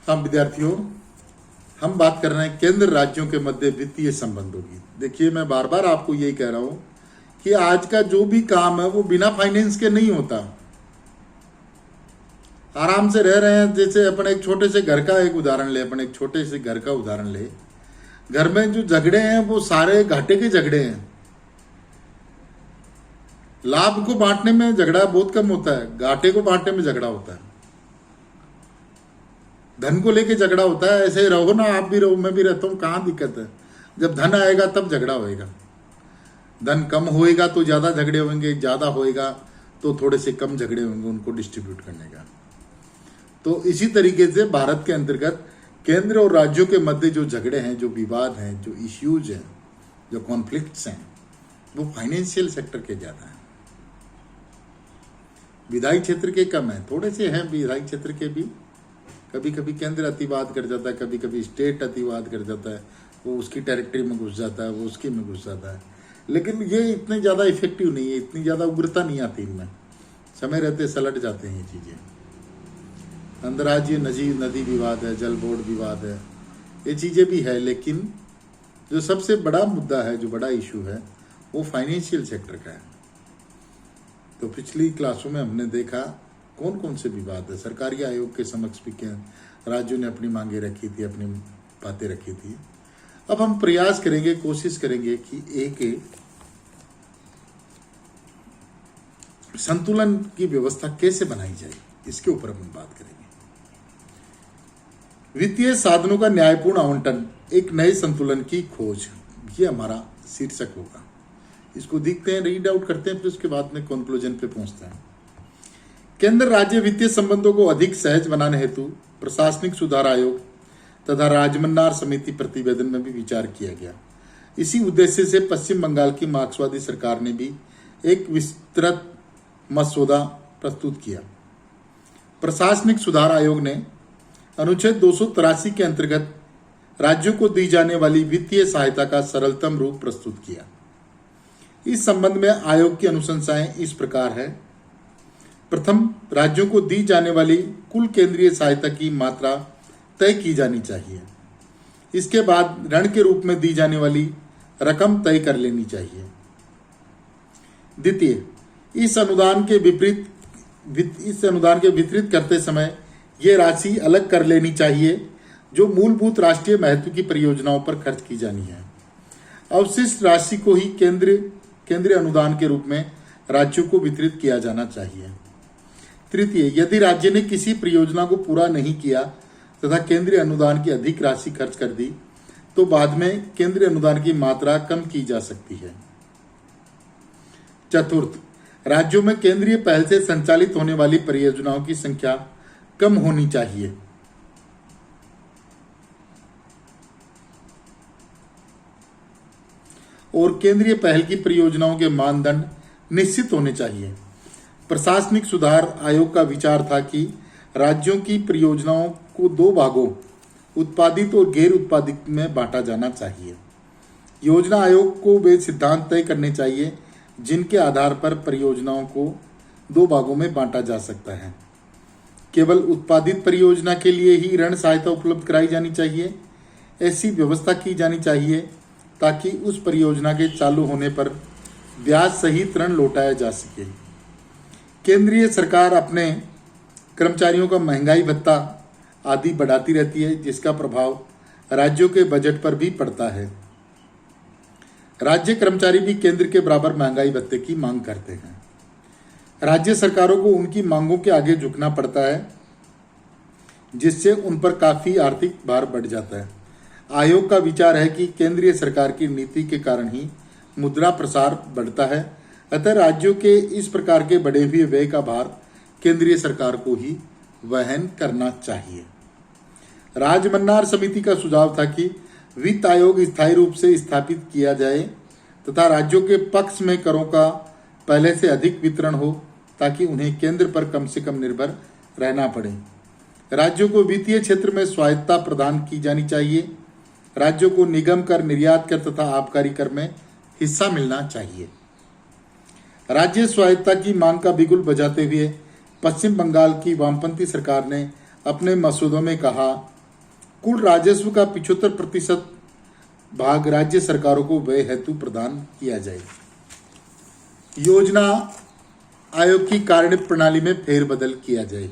हम विद्यार्थियों, हम बात कर रहे हैं केंद्र राज्यों के मध्य वित्तीय संबंधों की। देखिए, मैं बार बार आपको यही कह रहा हूं कि आज का जो भी काम है वो बिना फाइनेंस के नहीं होता। आराम से रह रहे हैं। जैसे अपन एक छोटे से घर का एक उदाहरण ले, अपन एक छोटे से घर का उदाहरण ले। घर में जो झगड़े हैं वो सारे घाटे के झगड़े हैं। लाभ को बांटने में झगड़ा बहुत कम होता है, घाटे को बांटने में झगड़ा होता है। धन को लेके झगड़ा होता है। ऐसे रहो ना, आप भी रहो, मैं भी रहता हूं, कहां दिक्कत है। जब धन आएगा तब झगड़ा होएगा। धन कम होएगा तो ज्यादा झगड़े होंगे, ज्यादा होएगा तो थोड़े से कम झगड़े होंगे उनको डिस्ट्रीब्यूट करने का। तो इसी तरीके से भारत के अंतर्गत केंद्र और राज्यों के मध्य जो झगड़े हैं, जो विवाद हैं, जो इश्यूज हैं, जो कॉन्फ्लिक्ट्स हैं, वो फाइनेंशियल सेक्टर के ज्यादा हैं। विधायी क्षेत्र के कम है, थोड़े से हैं विधायी क्षेत्र के भी। कभी कभी केंद्र अतिवाद कर जाता है, कभी कभी स्टेट अतिवाद कर जाता है, वो उसकी टेरिटरी में घुस जाता है, वो उसकी में घुस जाता है। लेकिन ये इतने ज़्यादा इफेक्टिव नहीं है, इतनी ज़्यादा उग्रता नहीं आती इनमें। समय रहते सलट जाते हैं ये चीज़ें। अंतर्राज्यीय नदी विवाद है, जल बोर्ड विवाद है, ये चीज़ें भी है। लेकिन जो सबसे बड़ा मुद्दा है, जो बड़ा इशू है, वो फाइनेंशियल सेक्टर का है। तो पिछली क्लासों में हमने देखा कौन कौन से विवाद है। सरकारी आयोग के समक्ष भी राज्यों ने अपनी मांगे रखी थी, अपनी बातें रखी थी। अब हम प्रयास करेंगे, कोशिश करेंगे कि एक संतुलन की व्यवस्था कैसे बनाई जाए, इसके ऊपर हम बात करेंगे। वित्तीय साधनों का न्यायपूर्ण आवंटन, एक नए संतुलन की खोज, ये हमारा शीर्षक होगा। इसको देखते हैं, रीड आउट करते हैं, फिर उसके बाद में कंक्लूजन पे पहुंचते हैं। केंद्र राज्य वित्तीय संबंधों को अधिक सहज बनाने हेतु प्रशासनिक सुधार आयोग तथा राजमन्नार समिति प्रतिवेदन में भी विचार किया गया। इसी उद्देश्य से पश्चिम बंगाल की मार्क्सवादी सरकार ने भी एक विस्तृत मसौदा प्रस्तुत किया। प्रशासनिक सुधार आयोग ने अनुच्छेद 283 के अंतर्गत राज्यों को दी जाने वाली वित्तीय सहायता का सरलतम रूप प्रस्तुत किया। इस संबंध में आयोग की अनुशंसाएं इस प्रकार है। प्रथम, राज्यों को दी जाने वाली कुल केंद्रीय सहायता की मात्रा तय की जानी चाहिए। इसके बाद ऋण के रूप में दी जाने वाली रकम तय कर लेनी चाहिए। द्वितीय, इस अनुदान के वितरित करते समय ये राशि अलग कर लेनी चाहिए जो मूलभूत राष्ट्रीय महत्व की परियोजनाओं पर खर्च की जानी है। अवशिष्ट राशि को ही केंद्रीय अनुदान के रूप में राज्यों को वितरित किया जाना चाहिए। तृतीय, यदि राज्य ने किसी परियोजना को पूरा नहीं किया तथा केंद्रीय अनुदान की अधिक राशि खर्च कर दी तो बाद में केंद्रीय अनुदान की मात्रा कम की जा सकती है। चतुर्थ, राज्यों में केंद्रीय पहल से संचालित होने वाली परियोजनाओं की संख्या कम होनी चाहिए। और केंद्रीय पहल की परियोजनाओं के मानदंड निश्चित होने चाहिए। प्रशासनिक सुधार आयोग का विचार था कि राज्यों की परियोजनाओं को दो भागों, उत्पादित और गैर उत्पादित में बांटा जाना चाहिए। योजना आयोग को वे सिद्धांत तय करने चाहिए जिनके आधार पर परियोजनाओं को दो भागों में बांटा जा सकता है। केवल उत्पादित परियोजना के लिए ही ऋण सहायता उपलब्ध कराई जानी चाहिए। ऐसी व्यवस्था की जानी चाहिए ताकि उस परियोजना के चालू होने पर ब्याज सहित ऋण लौटाया जा सके। केंद्रीय सरकार अपने कर्मचारियों का महंगाई भत्ता आदि बढ़ाती रहती है, जिसका प्रभाव राज्यों के बजट पर भी पड़ता है। राज्य कर्मचारी भी केंद्र के बराबर महंगाई भत्ते की मांग करते हैं। राज्य सरकारों को उनकी मांगों के आगे झुकना पड़ता है, जिससे उन पर काफी आर्थिक भार बढ़ जाता है। आयोग का विचार है कि केंद्रीय सरकार की नीति के कारण ही मुद्रा प्रसार बढ़ता है, अतः राज्यों के इस प्रकार के बढ़े हुए व्यय का भार केंद्रीय सरकार को ही वहन करना चाहिए। राजमन्नार समिति का सुझाव था कि वित्त आयोग स्थायी रूप से स्थापित किया जाए तथा राज्यों के पक्ष में करों का पहले से अधिक वितरण हो ताकि उन्हें केंद्र पर कम से कम निर्भर रहना पड़े। राज्यों को वित्तीय क्षेत्र में स्वायत्तता प्रदान की जानी चाहिए। राज्यों को निगम कर, निर्यात कर तथा आबकारी कर में हिस्सा मिलना चाहिए। राज्य स्वायत्तता की मांग का बिगुल बजाते हुए पश्चिम बंगाल की वामपंथी सरकार ने अपने मसौदों में कहा कुल राजस्व का 75% भाग राज्य सरकारों को व्यय हेतु प्रदान किया जाए। योजना आयोग की कार्य प्रणाली में फेरबदल किया जाए।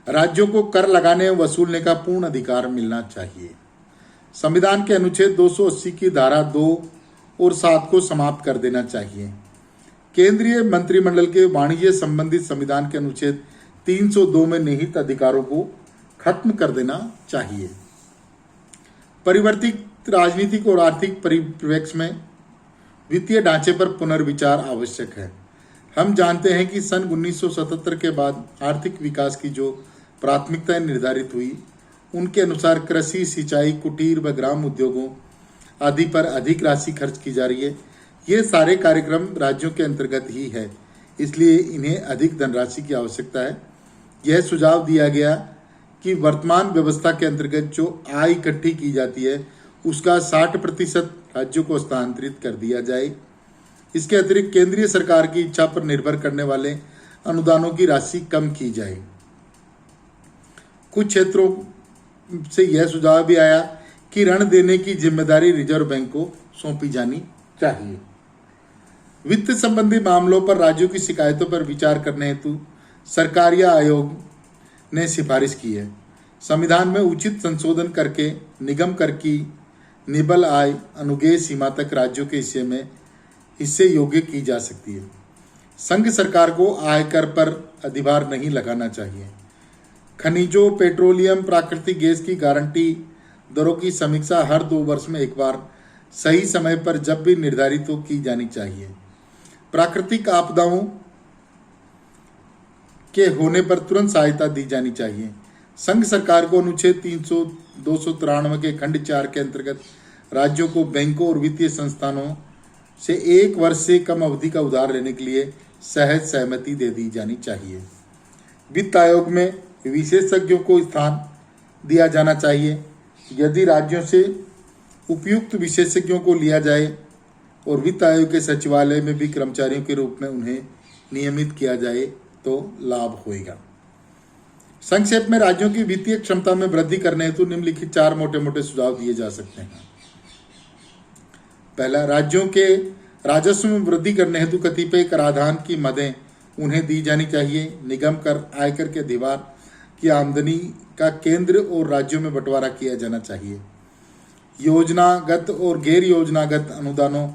राज्यों को कर लगाने व वसूलने का पूर्ण अधिकार मिलना चाहिए। संविधान के अनुच्छेद 280 की धारा 2 और 7 को समाप्त कर देना चाहिए। केंद्रीय मंत्रिमंडल के वाणिज्य संबंधित संविधान के अनुच्छेद 302 में निहित अधिकारों को खत्म कर देना चाहिए। परिवर्तित राजनीतिक और आर्थिक परिप्रेक्ष्य में वित्तीय ढांचे पर पुनर्विचार आवश्यक है। हम जानते हैं कि सन 1977 के बाद आर्थिक विकास की जो प्राथमिकताएं निर्धारित हुई, उनके अनुसार कृषि, सिंचाई, कुटीर व ग्राम उद्योगों आदि पर अधिक राशि खर्च की जा रही है। ये सारे कार्यक्रम राज्यों के अंतर्गत ही है, इसलिए इन्हें अधिक धनराशि की आवश्यकता है। यह सुझाव दिया गया कि वर्तमान व्यवस्था के अंतर्गत जो आय इकट्ठी की जाती है उसका 60% राज्यों को हस्तांतरित कर दिया जाए। इसके अतिरिक्त केंद्रीय सरकार की इच्छा पर निर्भर करने वाले अनुदानों की राशि कम की जाए। कुछ क्षेत्रों से यह सुझाव भी आया कि ऋण देने की जिम्मेदारी रिजर्व बैंक को सौंपी जानी चाहिए। वित्त संबंधी मामलों पर राज्यों की शिकायतों पर विचार करने हेतु सरकार या आयोग ने सिफारिश की है। संविधान में उचित संशोधन करके निगम कर की निबल आय अनुग्रह सीमा तक राज्यों के हिस्से योग्य की जा सकती है। संघ सरकार को आयकर पर अधिभार नहीं लगाना चाहिए। खनिजों, पेट्रोलियम, प्राकृतिक गैस की गारंटी दरों की समीक्षा हर 2 वर्ष में एक बार सही समय पर जब भी निर्धारित हो की जानी चाहिए। प्राकृतिक आपदाओं के होने पर तुरंत सहायता दी जानी चाहिए। संघ सरकार को अनुच्छेद 293 के खंड 4 के अंतर्गत राज्यों को बैंकों और वित्तीय संस्थानों से 1 वर्ष से कम अवधि का उधार लेने के लिए सहज सहमति दे दी जानी चाहिए। वित्त आयोग में विशेषज्ञों को स्थान दिया जाना चाहिए। यदि राज्यों से उपयुक्त विशेषज्ञों को लिया जाए और वित्त आयोग के सचिवालय में भी कर्मचारियों के रूप में उन्हें नियमित किया जाए तो लाभ होगा। संक्षेप में राज्यों की वित्तीय क्षमता में वृद्धि करने हेतु निम्नलिखित 4 मोटे मोटे सुझाव दिए जा सकते हैं। पहला, राज्यों के राजस्व में वृद्धि करने हेतु कतिपय कराधान की मदें उन्हें दी जानी चाहिए। निगम कर, आयकर के अधिभार की आमदनी का केंद्र और राज्यों में बंटवारा किया जाना चाहिए। योजनागत और गैर योजनागत अनुदानों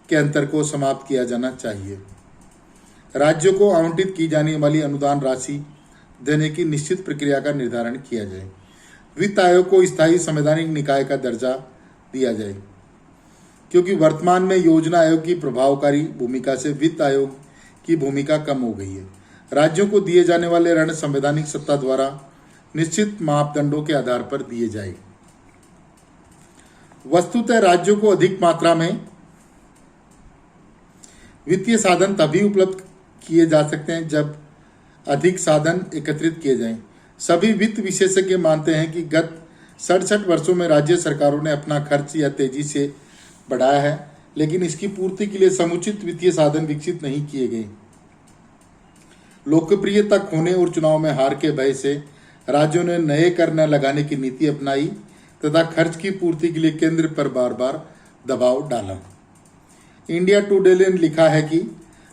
के अंतर को समाप्त किया जाना चाहिए। राज्यों को आवंटित की जाने वाली अनुदान राशि देने की निश्चित प्रक्रिया का निर्धारण किया जाए। वित्त आयोग को स्थायी संवैधानिक निकाय का दर्जा दिया जाए, क्योंकि वर्तमान में योजना आयोग की प्रभावकारी भूमिका से वित्त आयोग की भूमिका कम हो गई है। राज्यों को दिए जाने वाले ऋण संवैधानिक सत्ता द्वारा निश्चित मापदंडों के आधार पर दिए जाए। वस्तुतः राज्यों को अधिक मात्रा में वित्तीय साधन तभी उपलब्ध किए जा सकते हैं जब अधिक साधन एकत्रित किए जाएं। सभी वित्त विशेषज्ञ मानते हैं कि गत 67 वर्षों में राज्य सरकारों ने अपना खर्च या तेजी से बढ़ाया है, लेकिन इसकी पूर्ति के लिए समुचित वित्तीय साधन विकसित नहीं किए गए। लोकप्रियता खोने और चुनाव में हार के भय से राज्यों ने नए कर न लगाने की नीति अपनाई तथा खर्च की पूर्ति के लिए केंद्र पर बार बार दबाव डाला। इंडिया टुडे ने लिखा है कि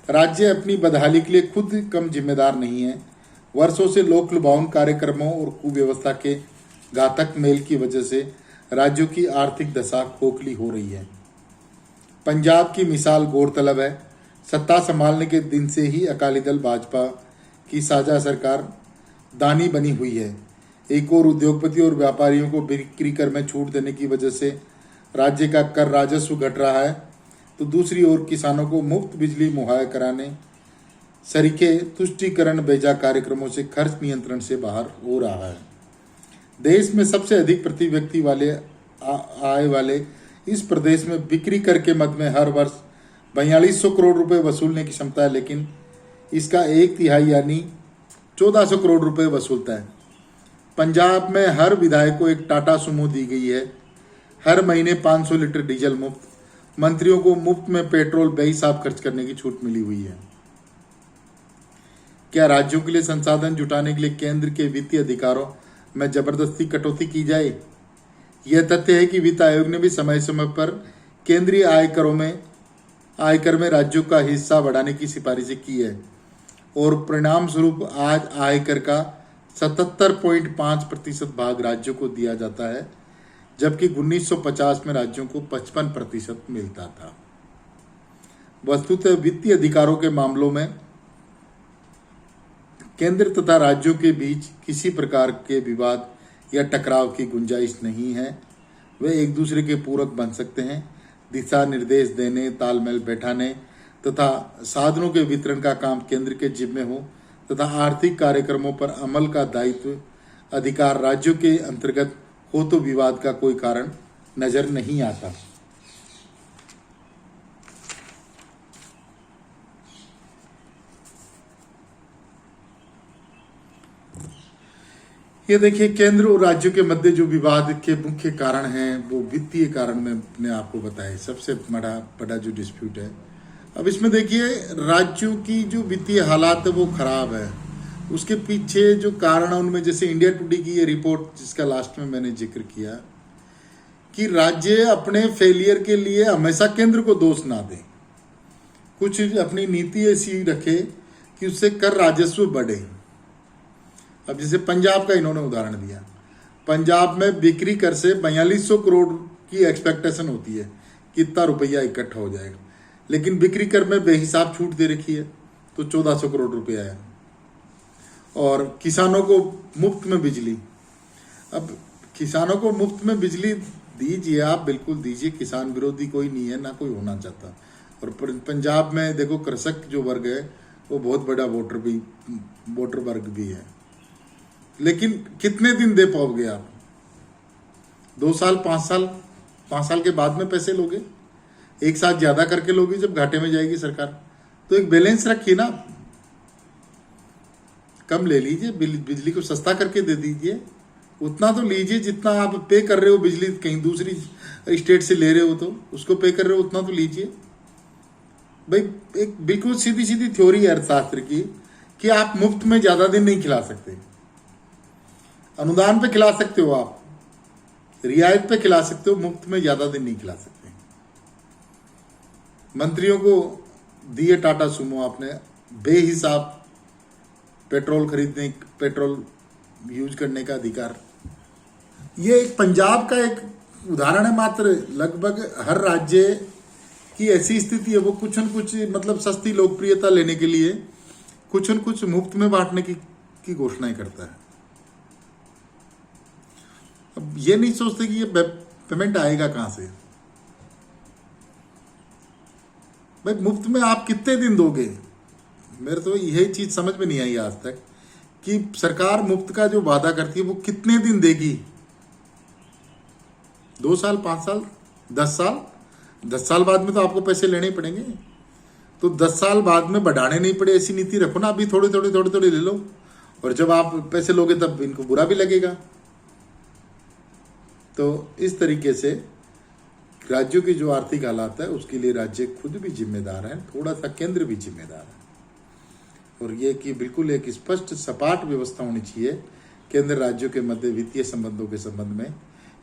राज्य अपनी बदहाली के लिए खुद कम जिम्मेदार नहीं है। वर्षों से लोक लुभावन कार्यक्रमों और कुव्यवस्था के घातक मेल की वजह से राज्यों की आर्थिक दशा खोखली हो रही है। पंजाब की मिसाल गौरतलब है। सत्ता संभालने के दिन से ही अकाली दल भाजपा की साझा सरकार दानी बनी हुई है। एक और उद्योगपति और व्यापारियों को बिक्री कर में छूट देने की वजह से राज्य का कर राजस्व घट रहा है, तो दूसरी ओर किसानों को मुफ्त बिजली मुहैया कराने सरीखे तुष्टीकरण बेजा कार्यक्रमों से खर्च नियंत्रण से बाहर हो रहा है। देश में सबसे अधिक प्रति व्यक्ति वाले आय वाले इस प्रदेश में बिक्री कर के मद में हर वर्ष 4200 करोड़ रुपए वसूलने की क्षमता है, लेकिन इसका 1/3 यानी 1400 करोड़ रुपए वसूलता है। पंजाब में हर विधायक को एक टाटा सुमो दी गई है। हर महीने 500 लीटर डीजल मुफ्त। मंत्रियों को मुफ्त में पेट्रोल बेहिसाब खर्च करने की छूट मिली हुई है। क्या राज्यों के लिए संसाधन जुटाने के लिए केंद्र के वित्तीय अधिकारों में जबरदस्ती कटौती की जाए। यह तथ्य है कि वित्त आयोग ने भी समय समय पर केंद्रीय आयकर में राज्यों का हिस्सा बढ़ाने की सिफारिशें की है और परिणाम स्वरूप आज आयकर का 77.5% भाग राज्यों को दिया जाता है, जबकि 1950 में राज्यों को 55% मिलता था। वस्तुतः वित्तीय अधिकारों के मामलों में केंद्र तथा राज्यों के बीच किसी प्रकार के विवाद या टकराव की गुंजाइश नहीं है। वे एक दूसरे के पूरक बन सकते हैं। दिशा निर्देश देने, तालमेल बैठाने तथा साधनों के वितरण का काम केंद्र के जिम्मे हो तथा आर्थिक कार्यक्रमों पर अमल का दायित्व अधिकार राज्यों के अंतर्गत हो तो विवाद का कोई कारण नजर नहीं आता। ये देखिए, केंद्र और राज्यों के मध्य जो विवाद के मुख्य कारण हैं वो वित्तीय कारण मैंने आपको बताया, सबसे बड़ा जो डिस्प्यूट है। अब इसमें देखिए, राज्यों की जो वित्तीय हालात है वो खराब है। उसके पीछे जो कारण है उनमें जैसे इंडिया टुडे की ये रिपोर्ट जिसका लास्ट में मैंने जिक्र किया कि राज्य अपने फेलियर के लिए हमेशा केंद्र को दोष ना दें, कुछ अपनी नीति ऐसी रखे कि उससे कर राजस्व बढ़े। अब जैसे पंजाब का इन्होंने उदाहरण दिया, पंजाब में बिक्री कर से 4200 करोड़ की एक्सपेक्टेशन होती है कि इतना रुपया इकट्ठा हो जाएगा, लेकिन बिक्री कर में बेहिसाब छूट दे रखी है तो 1400 करोड़ रुपया है। और किसानों को मुफ्त में बिजली, अब किसानों को मुफ्त में बिजली दीजिए, आप बिल्कुल दीजिए, किसान विरोधी कोई नहीं है, ना कोई होना चाहता। और पंजाब में देखो कृषक जो वर्ग है वो बहुत बड़ा वोटर वर्ग भी है, लेकिन कितने दिन दे पाओगे आप? 2 साल 5 साल के बाद में पैसे लोगे? एक साथ ज्यादा करके लोगे जब घाटे में जाएगी सरकार। तो एक बैलेंस रखिए ना, कम ले लीजिए, बिजली को सस्ता करके दे दीजिए, उतना तो लीजिए जितना आप पे कर रहे हो। बिजली कहीं दूसरी स्टेट से ले रहे हो तो उसको पे कर रहे हो, उतना तो लीजिए भाई। एक बिल्कुल सीधी सीधी थ्योरी है अर्थशास्त्र की कि आप मुफ्त में ज्यादा दिन नहीं खिला सकते। अनुदान पे खिला सकते हो, आप रियायत पे खिला सकते हो, मुफ्त में ज्यादा दिन नहीं खिला सकते। मंत्रियों को दिए टाटा सुमो आपने बेहिसाब पेट्रोल खरीदने, पेट्रोल यूज करने का अधिकार। ये एक पंजाब का एक उदाहरण है मात्र। लगभग हर राज्य की ऐसी स्थिति है, वो कुछ न कुछ मतलब सस्ती लोकप्रियता लेने के लिए कुछ न कुछ मुफ्त में बांटने की घोषणाएं करता है। अब ये नहीं सोचते कि ये पेमेंट आएगा कहां से। भाई मुफ्त में आप कितने दिन दोगे? मेरे तो यही चीज समझ में नहीं आई आज तक कि सरकार मुफ्त का जो वादा करती है वो कितने दिन देगी। 2 साल, 5 साल, 10 साल? 10 साल बाद में तो आपको पैसे लेने ही पड़ेंगे। तो 10 साल बाद में बढ़ाने नहीं पड़े ऐसी नीति रखो ना। अभी थोड़े थोड़े ले लो, और जब आप पैसे लोगे तब इनको बुरा भी लगेगा। तो इस तरीके से राज्यों की जो आर्थिक हालात है उसके लिए राज्य खुद भी जिम्मेदार हैं, थोड़ा सा केंद्र भी जिम्मेदार है। और ये कि बिल्कुल एक स्पष्ट सपाट व्यवस्था होनी चाहिए केंद्र राज्यों के मध्य वित्तीय संबंधों के संबंध में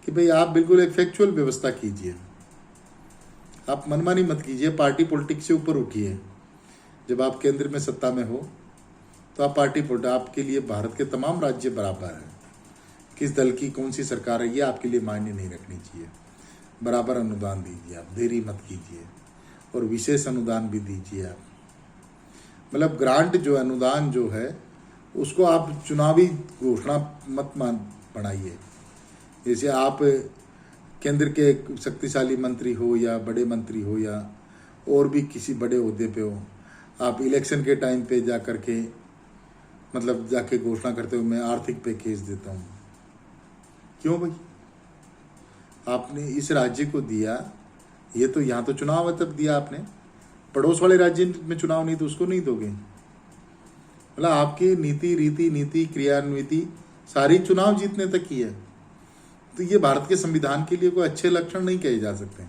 कि भाई आप बिल्कुल एक फैक्चुअल व्यवस्था कीजिए। आप मनमानी मत कीजिए, पार्टी पॉलिटिक्स से ऊपर उठिए। जब आप केंद्र में सत्ता में हो तो आप पार्टी पॉलिटिक्स, आपके लिए भारत के तमाम राज्य बराबर हैं। किस दल की कौन सी सरकार है ये आपके लिए मायने नहीं रखनी चाहिए। बराबर अनुदान दीजिए, आप देरी मत कीजिए, और विशेष अनुदान भी दीजिए आप। मतलब ग्रांट जो अनुदान जो है उसको आप चुनावी घोषणा मत बनाइए। जैसे आप केंद्र के शक्तिशाली मंत्री हो या बड़े मंत्री हो या और भी किसी बड़े ओहदे पे हो, आप इलेक्शन के टाइम पे जा करके मतलब जाके घोषणा करते हो मैं आर्थिक पैकेज देता हूँ। क्यों भाई? आपने इस राज्य को दिया, ये तो यहाँ तो चुनाव है तब दिया आपने। पड़ोस वाले राज्य में चुनाव नहीं तो उसको नहीं दोगे। मतलब आपकी नीति क्रियान्विति सारी चुनाव जीतने तक की है। तो ये भारत के संविधान के लिए कोई अच्छे लक्षण नहीं कहे जा सकते।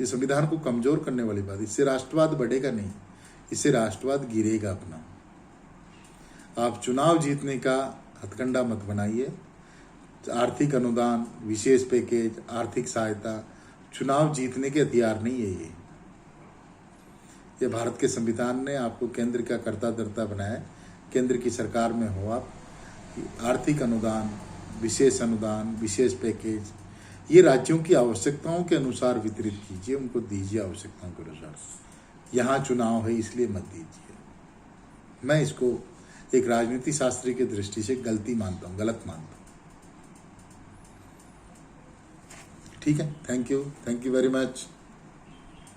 ये संविधान को कमजोर करने वाली बात। इससे राष्ट्रवाद बढ़ेगा नहीं, इससे राष्ट्रवाद गिरेगा अपना। आप चुनाव जीतने का हथकंडा मत बनाइए। आर्थिक अनुदान, विशेष पैकेज, आर्थिक सहायता चुनाव जीतने के हथियार नहीं है। ये भारत के संविधान ने आपको केंद्र का कर्ता धर्ता बनाया है। केंद्र की सरकार में हो आप, आर्थिक अनुदान, विशेष पैकेज ये राज्यों की आवश्यकताओं के अनुसार वितरित कीजिए, उनको दीजिए आवश्यकताओं के अनुसार। यहाँ चुनाव है इसलिए मत दीजिए। मैं इसको एक राजनीति शास्त्री की दृष्टि से गलत मानता हूँ। ठीक है, थैंक यू वेरी मच।